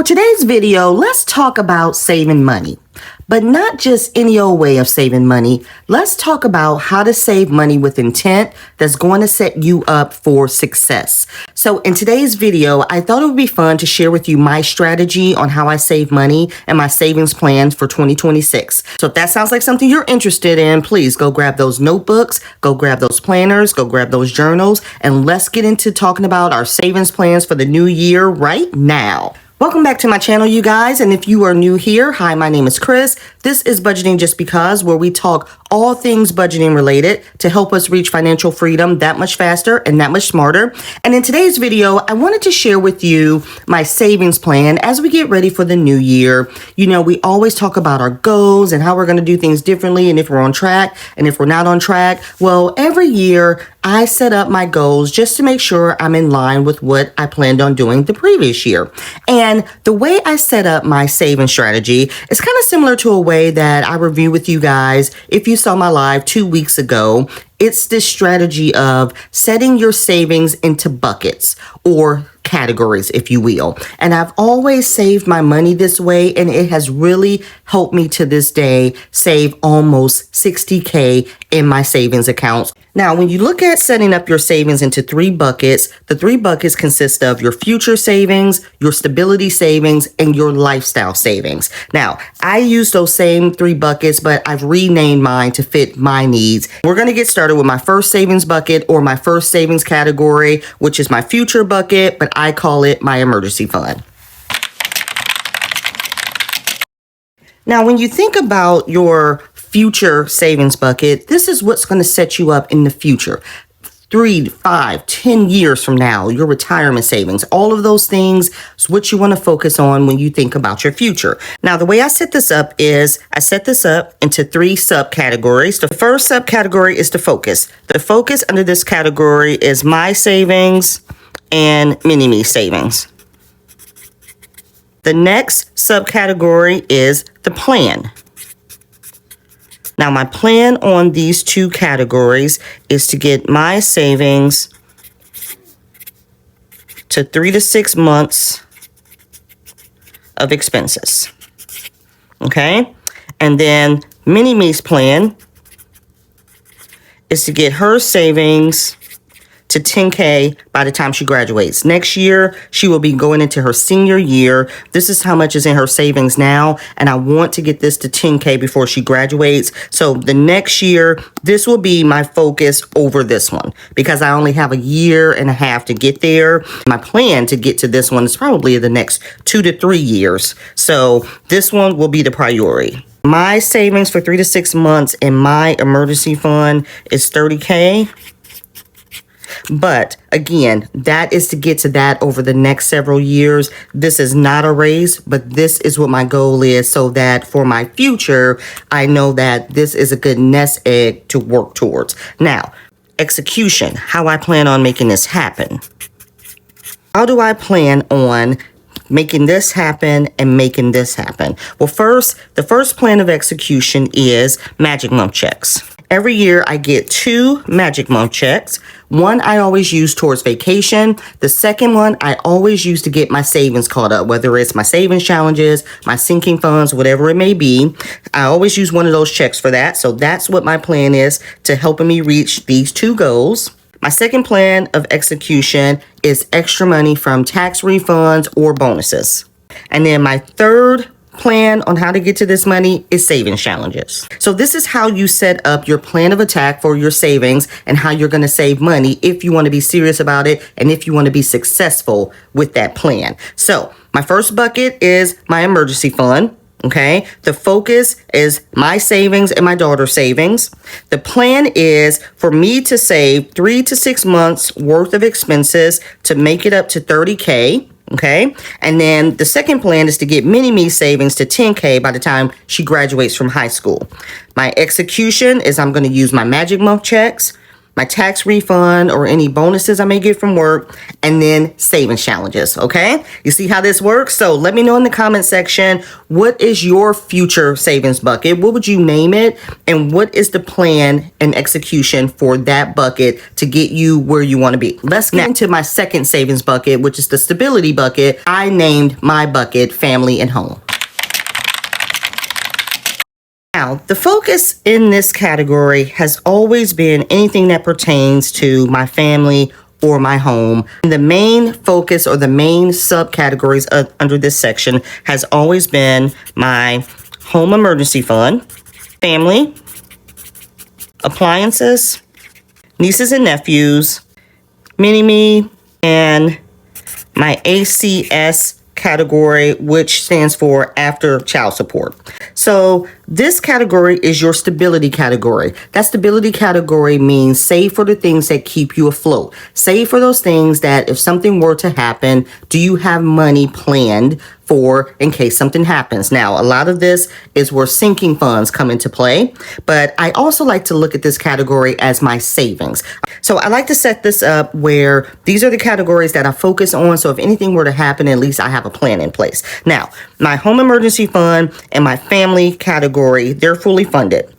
For today's video, let's talk about saving money, but not just any old way of saving money. Let's talk about how to save money with intent that's going to set you up for success. So in today's video, I thought it would be fun to share with you my strategy on how I save money and my savings plans for 2026. So if that sounds like something you're interested in, please go grab those notebooks, go grab those planners, go grab those journals, and let's get into talking about our savings plans for the new year right now. Welcome back to my channel, you guys. And if you are new here, hi, my name is Chris. This is Budgeting Just Because, where we talk all things budgeting related to help us reach financial freedom that much faster and that much smarter. And in today's video, I wanted to share with you my savings plan as we get ready for the new year. You know, we always talk about our goals and how we're going to do things differently and if we're on track and if we're not on track. Well, every year I set up my goals just to make sure I'm in line with what I planned on doing the previous year. And the way I set up my saving strategy is kind of similar to a way that I review with you guys. If you saw my live 2 weeks ago, it's this strategy of setting your savings into buckets or categories, if you will. And I've always saved my money this way, and it has really helped me to this day save almost $60K in my savings accounts. Now, when you look at setting up your savings into 3 buckets, the 3 buckets consist of your future savings, your stability savings, and your lifestyle savings. Now, I use those same 3 buckets, but I've renamed mine to fit my needs. We're going to get started with my first savings bucket or my first savings category, which is my future bucket, but I call it my emergency fund. Now, when you think about your future savings bucket, this is what's going to set you up in the future. 3, 5, 10 years from now, your retirement savings, all of those things is what you want to focus on when you think about your future. Now, the way I set this up is I set this up into 3 subcategories. The first subcategory is the focus. The focus under this category is my savings and mini-me savings. The next subcategory is the plan. Now, my plan on these 2 categories is to get my savings to 3 to 6 months of expenses. Okay? And then Mini-Me's plan is to get her savings to 10K by the time she graduates. Next year, she will be going into her senior year. This is how much is in her savings now, and I want to get this to 10K before she graduates. So the next year, this will be my focus over this one because I only have a year and a half to get there. My plan to get to this one is probably the next 2 to 3 years. So this one will be the priority. My savings for 3 to 6 months in my emergency fund is 30K. But again, that is to get to that over the next several years. This is not a race, but this is what my goal is so that for my future, I know that this is a good nest egg to work towards. Now, execution, how I plan on making this happen. How do I plan on making this happen and making this happen? Well, first, the first plan of execution is Magic Month checks. Every year I get 2 Magic Month checks. One I always use towards vacation. The second one I always use to get my savings caught up, whether it's my savings challenges, my sinking funds, whatever it may be. I always use one of those checks for that. So that's what my plan is to helping me reach these 2 goals. My second plan of execution is extra money from tax refunds or bonuses. And then my third plan on how to get to this money is savings challenges. So this is how you set up your plan of attack for your savings and how you're going to save money if you want to be serious about it and if you want to be successful with that plan. So my first bucket is my emergency fund. Okay, the focus is my savings and my daughter's savings. The plan is for me to save 3 to 6 months worth of expenses to make it up to 30K. Okay, and then the second plan is to get Mini-Me savings to 10K by the time she graduates from high school. My execution is I'm going to use my Magic Month checks. my tax refund or any bonuses I may get from work, and then savings challenges, okay? You see how this works? So let me know in the comment section, what is your future savings bucket? What would you name it? And what is the plan and execution for that bucket to get you where you want to be? Let's get into my second savings bucket, which is the stability bucket. I named my bucket family and home. Now, the focus in this category has always been anything that pertains to my family or my home. The main focus or the main subcategories under this section has always been my home emergency fund, family, appliances, nieces and nephews, mini-me, and my ACS category, which stands for after child support. So this category is your stability category. That stability category means save for the things that keep you afloat. Save for those things that if something were to happen, do you have money planned for in case something happens? Now, a lot of this is where sinking funds come into play, but I also like to look at this category as my savings. So I like to set this up where these are the categories that I focus on. So if anything were to happen, at least I have a plan in place. Now, my home emergency fund and my family category, they're fully funded.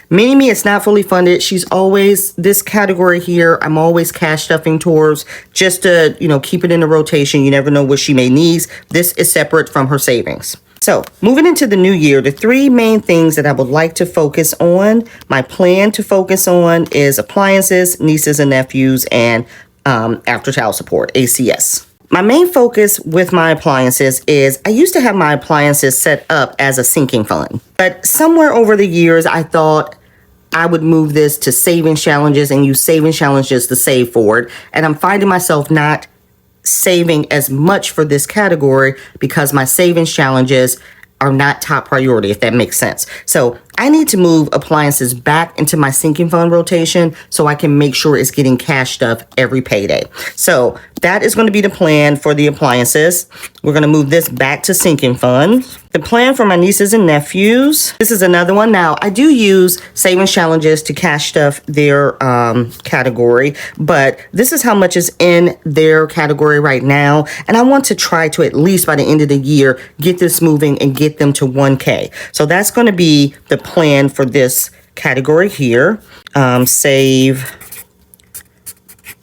Mini-me is not fully funded. She's always, this category here, I'm always cash stuffing towards just to, keep it in the rotation. You never know what she may need. This is separate from her savings. So moving into the new year, the three main things that I would like to focus on, my plan to focus on is appliances, nieces and nephews, and after child support, ACS. My main focus with my appliances is I used to have my appliances set up as a sinking fund, but somewhere over the years, I thought I would move this to savings challenges and use savings challenges to save for it. And I'm finding myself not saving as much for this category because my savings challenges are not top priority, if that makes sense. So I need to move appliances back into my sinking fund rotation so I can make sure it's getting cash stuff every payday. So that is going to be the plan for the appliances. We're going to move this back to sinking fund. The plan for my nieces and nephews, this is another one. Now, I do use savings challenges to cash stuff their category, but this is how much is in their category right now. And I want to try to, at least by the end of the year, get this moving and get them to 1K. So that's going to be the plan for this category here. Save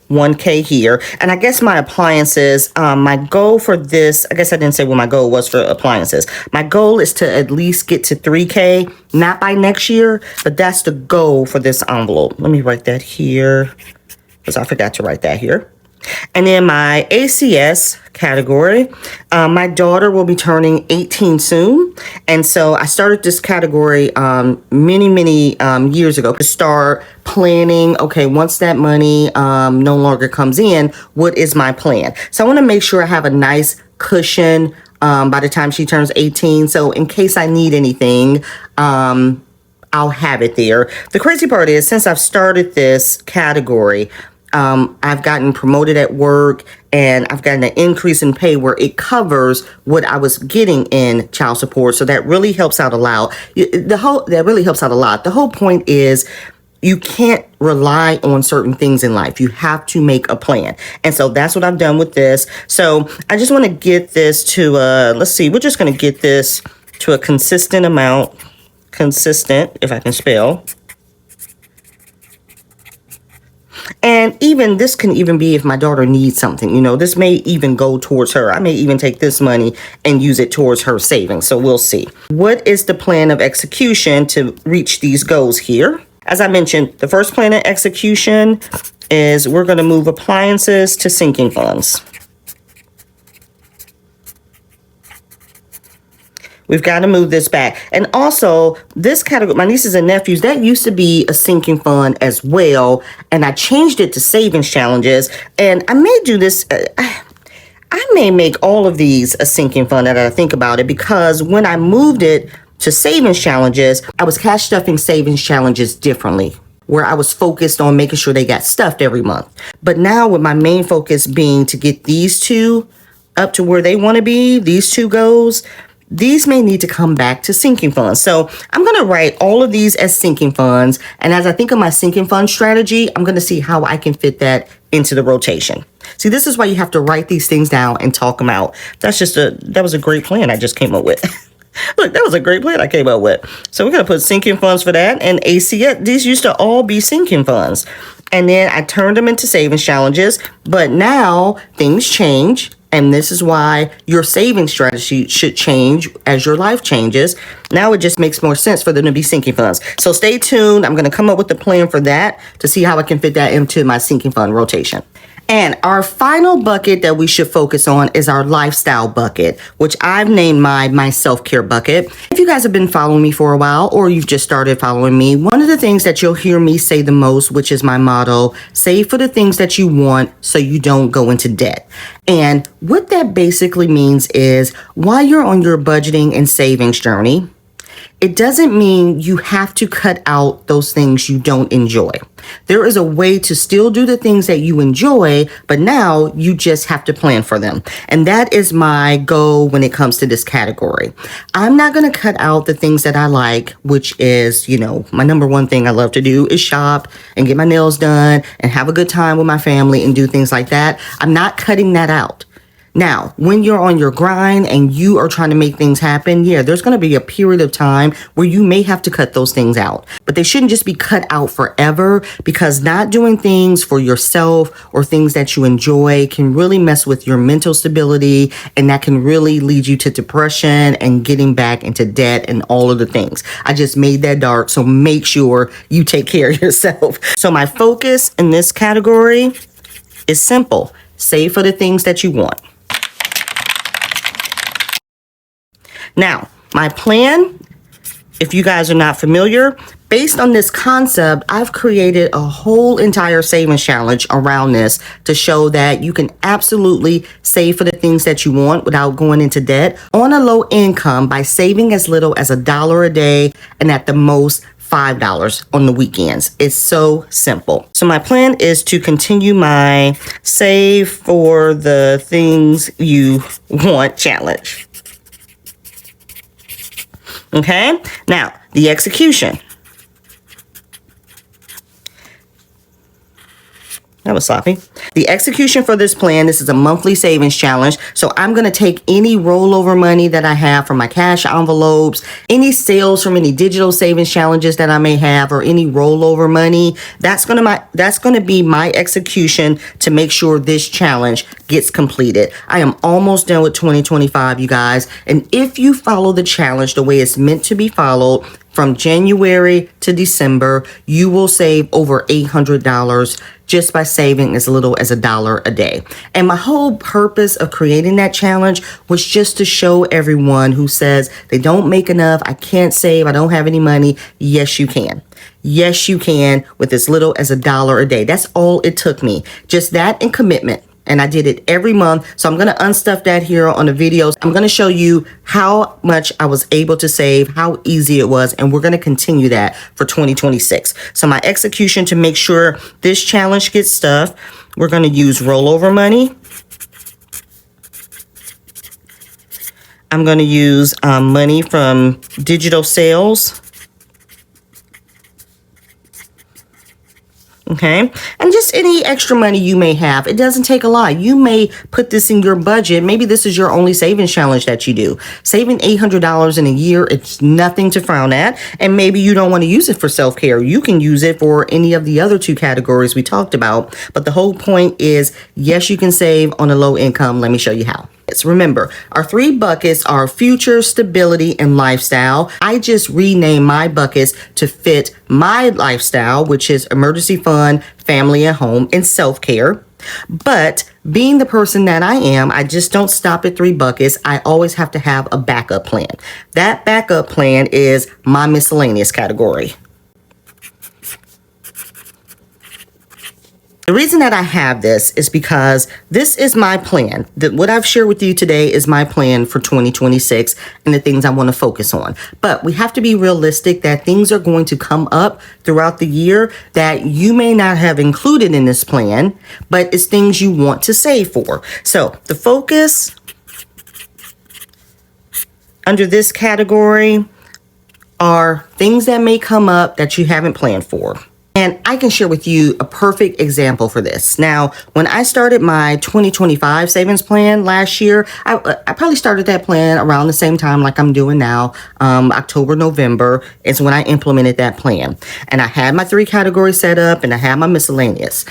1K here. And I guess my appliances, my goal for this, I guess I didn't say what my goal was for appliances. My goal is to at least get to 3K, not by next year, but that's the goal for this envelope. Let me write that here because I forgot to write that here. And then my ACS category, my daughter will be turning 18 soon. And so I started this category many years ago to start planning. Okay, once that money no longer comes in, what is my plan? So I want to make sure I have a nice cushion by the time she turns 18. So in case I need anything, I'll have it there. The crazy part is, since I've started this category, I've gotten promoted at work and I've gotten an increase in pay where it covers what I was getting in child support. So that really helps out a lot. The whole point is you can't rely on certain things in life. You have to make a plan. And so that's what I've done with this. So I just want to get this to, let's see, we're just going to get this to a consistent amount. Consistent, if I can spell. And even this can even be if my daughter needs something, this may even go towards her. I may even take this money and use it towards her savings. So we'll see. What is the plan of execution to reach these goals here? As I mentioned, the first plan of execution is we're going to move appliances to sinking funds. We've got to move this back. And also, this category, my nieces and nephews, that used to be a sinking fund as well. And I changed it to savings challenges. And I may do this, I may make all of these a sinking fund now that I think about it, because when I moved it to savings challenges, I was cash stuffing savings challenges differently, where I was focused on making sure they got stuffed every month. But now with my main focus being to get these two up to where they want to be, these two goals, these may need to come back to sinking funds. So I'm going to write all of these as sinking funds. And as I think of my sinking fund strategy, I'm going to see how I can fit that into the rotation. See, this is why you have to write these things down and talk them out. That was a great plan I just came up with. Look, that was a great plan I came up with. So we're going to put sinking funds for that. And ACS, these used to all be sinking funds. And then I turned them into savings challenges. But now things change. And this is why your saving strategy should change as your life changes. Now it just makes more sense for them to be sinking funds. So stay tuned. I'm going to come up with a plan for that to see how I can fit that into my sinking fund rotation. And our final bucket that we should focus on is our lifestyle bucket, which I've named my self-care bucket. If you guys have been following me for a while, or you've just started following me, one of the things that you'll hear me say the most, which is my motto, save for the things that you want so you don't go into debt. And what that basically means is while you're on your budgeting and savings journey, it doesn't mean you have to cut out those things you don't enjoy. There is a way to still do the things that you enjoy, but now you just have to plan for them. And that is my goal when it comes to this category. I'm not going to cut out the things that I like, which is, my number one thing I love to do is shop and get my nails done and have a good time with my family and do things like that. I'm not cutting that out. Now, when you're on your grind and you are trying to make things happen, there's going to be a period of time where you may have to cut those things out. But they shouldn't just be cut out forever, because not doing things for yourself or things that you enjoy can really mess with your mental stability, and that can really lead you to depression and getting back into debt and all of the things. I just made that dark, so make sure you take care of yourself. So my focus in this category is simple. Save for the things that you want. Now, my plan, if you guys are not familiar, based on this concept, I've created a whole entire savings challenge around this to show that you can absolutely save for the things that you want without going into debt on a low income by saving as little as $1 a day and at the most $5 on the weekends. It's so simple. So my plan is to continue my save for the things you want challenge. Okay, now the execution. That was sloppy. The execution for this plan, this is a monthly savings challenge. So I'm going to take any rollover money that I have from my cash envelopes, any sales from any digital savings challenges that I may have, or any rollover money. That's going to be my execution to make sure this challenge gets completed. I am almost done with 2025, you guys. And if you follow the challenge the way it's meant to be followed, from January to December, you will save over $800 just by saving as little as $1 a day. And my whole purpose of creating that challenge was just to show everyone who says they don't make enough, I can't save, I don't have any money. Yes, you can. Yes, you can with as little as $1 a day. That's all it took me. Just that and commitment. And I did it every month. So I'm going to unstuff that here on the videos. I'm going to show you how much I was able to save, how easy it was. And we're going to continue that for 2026. So my execution to make sure this challenge gets stuffed, we're going to use rollover money. I'm going to use money from digital sales. Okay, and just any extra money you may have. It doesn't take a lot. You may put this in your budget. Maybe this is your only savings challenge that you do. Saving $800 in a year, it's nothing to frown at. And maybe you don't want to use it for self-care. You can use it for any of the other two categories we talked about. But the whole point is, yes, you can save on a low income. Let me show you how. Remember, our three buckets are future, stability, and lifestyle. I just renamed my buckets to fit my lifestyle, which is emergency fund, family and home, and self-care. But being the person that I am, I just don't stop at three buckets. I always have to have a backup plan. That backup plan is my miscellaneous category. The reason that I have this is because this is my plan. What I've shared with you today is my plan for 2026 and the things I want to focus on. But we have to be realistic that things are going to come up throughout the year that you may not have included in this plan, but it's things you want to save for. So the focus under this category are things that may come up that you haven't planned for. And I can share with you a perfect example for this. Now, when I started my 2025 savings plan last year, I probably started that plan around the same time like I'm doing now. October, November is when I implemented that plan. And I had my 3 categories set up and I had my miscellaneous.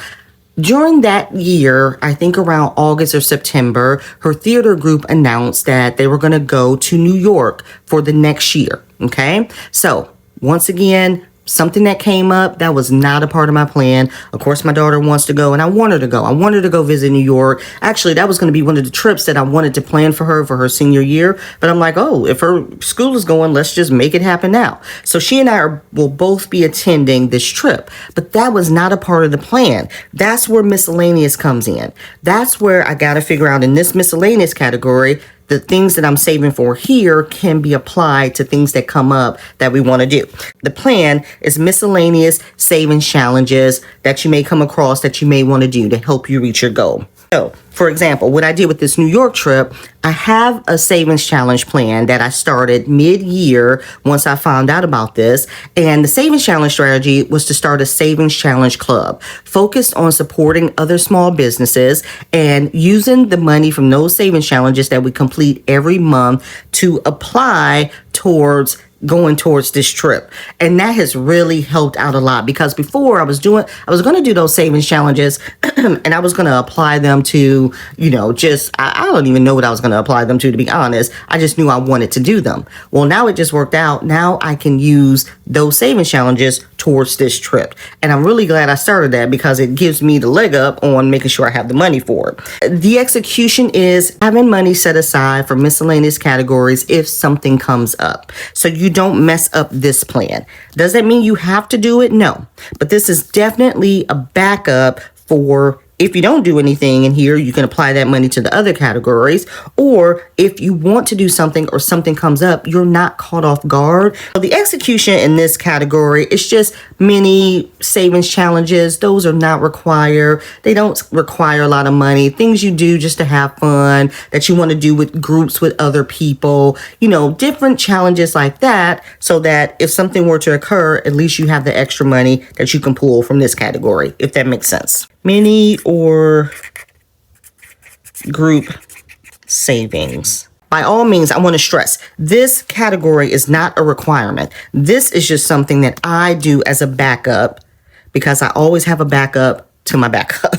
During that year, I think around August or September, her theater group announced that they were going to go to New York for the next year. Okay. So once again, something that came up that was not a part of my plan. Of course, my daughter wants to go and I want her to go. I want her to go visit New York. Actually, that was going to be one of the trips that I wanted to plan for her senior year. But I'm like, oh, if her school is going, let's just make it happen now. So she and I will both be attending this trip. But that was not a part of the plan. That's where miscellaneous comes in. That's where I got to figure out in this miscellaneous category, the things that I'm saving for here can be applied to things that come up that we want to do. The plan is miscellaneous savings challenges that you may come across that you may want to do to help you reach your goal. So, for example, what I did with this New York trip, I have a savings challenge plan that I started mid-year once I found out about this. And the savings challenge strategy was to start a savings challenge club focused on supporting other small businesses and using the money from those savings challenges that we complete every month to apply towards going towards this trip. And that has really helped out a lot because before I was going to do those savings challenges and I was going to apply them to, I don't even know what I was going to apply them to be honest. I just knew I wanted to do them. Well, now it just worked out. Now I can use those savings challenges towards this trip. And I'm really glad I started that because it gives me the leg up on making sure I have the money for it. The execution is having money set aside for miscellaneous categories if something comes up. So you don't mess up this plan. Does that mean you have to do it? No. But this is definitely a backup for if you don't do anything in here, you can apply that money to the other categories. Or if you want to do something or something comes up, you're not caught off guard. So the execution in this category is just mini savings challenges. Those are not required. They don't require a lot of money. Things you do just to have fun that you want to do with groups with other people, different challenges like that so that if something were to occur, at least you have the extra money that you can pull from this category, if that makes sense. Mini or group savings. By all means, I want to stress, this category is not a requirement. This is just something that I do as a backup because I always have a backup to my backup.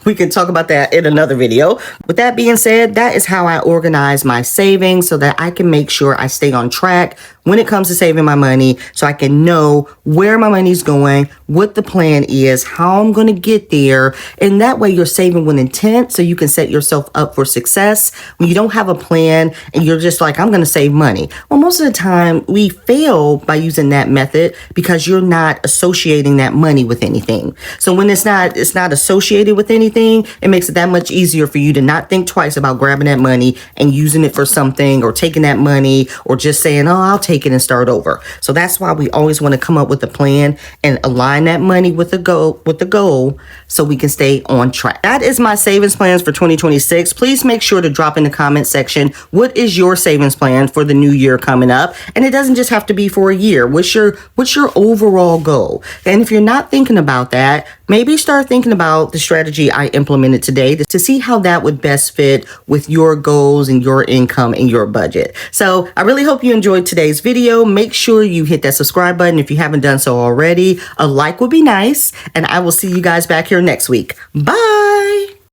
We can talk about that in another video. With that being said, that is how I organize my savings so that I can make sure I stay on track when it comes to saving my money so I can know where my money's going, what the plan is, how I'm going to get there. And that way you're saving with intent so you can set yourself up for success. When you don't have a plan and you're just like, I'm going to save money. Well, most of the time we fail by using that method because you're not associating that money with anything. So when it's not associated with anything, it makes it that much easier for you to not think twice about grabbing that money and using it for something or taking that money or just saying, oh, I'll take it and start over. So that's why we always want to come up with a plan and align that money with the goal so we can stay on track. That is my savings plans for 2026. Please make sure to drop in the comment section. What is your savings plan for the new year coming up? And it doesn't just have to be for a year. What's your overall goal? And if you're not thinking about that, maybe start thinking about the strategy I implemented today to see how that would best fit with your goals and your income and your budget. So I really hope you enjoyed today's video. Make sure you hit that subscribe button if you haven't done so already. A like would be nice. And I will see you guys back here next week. Bye.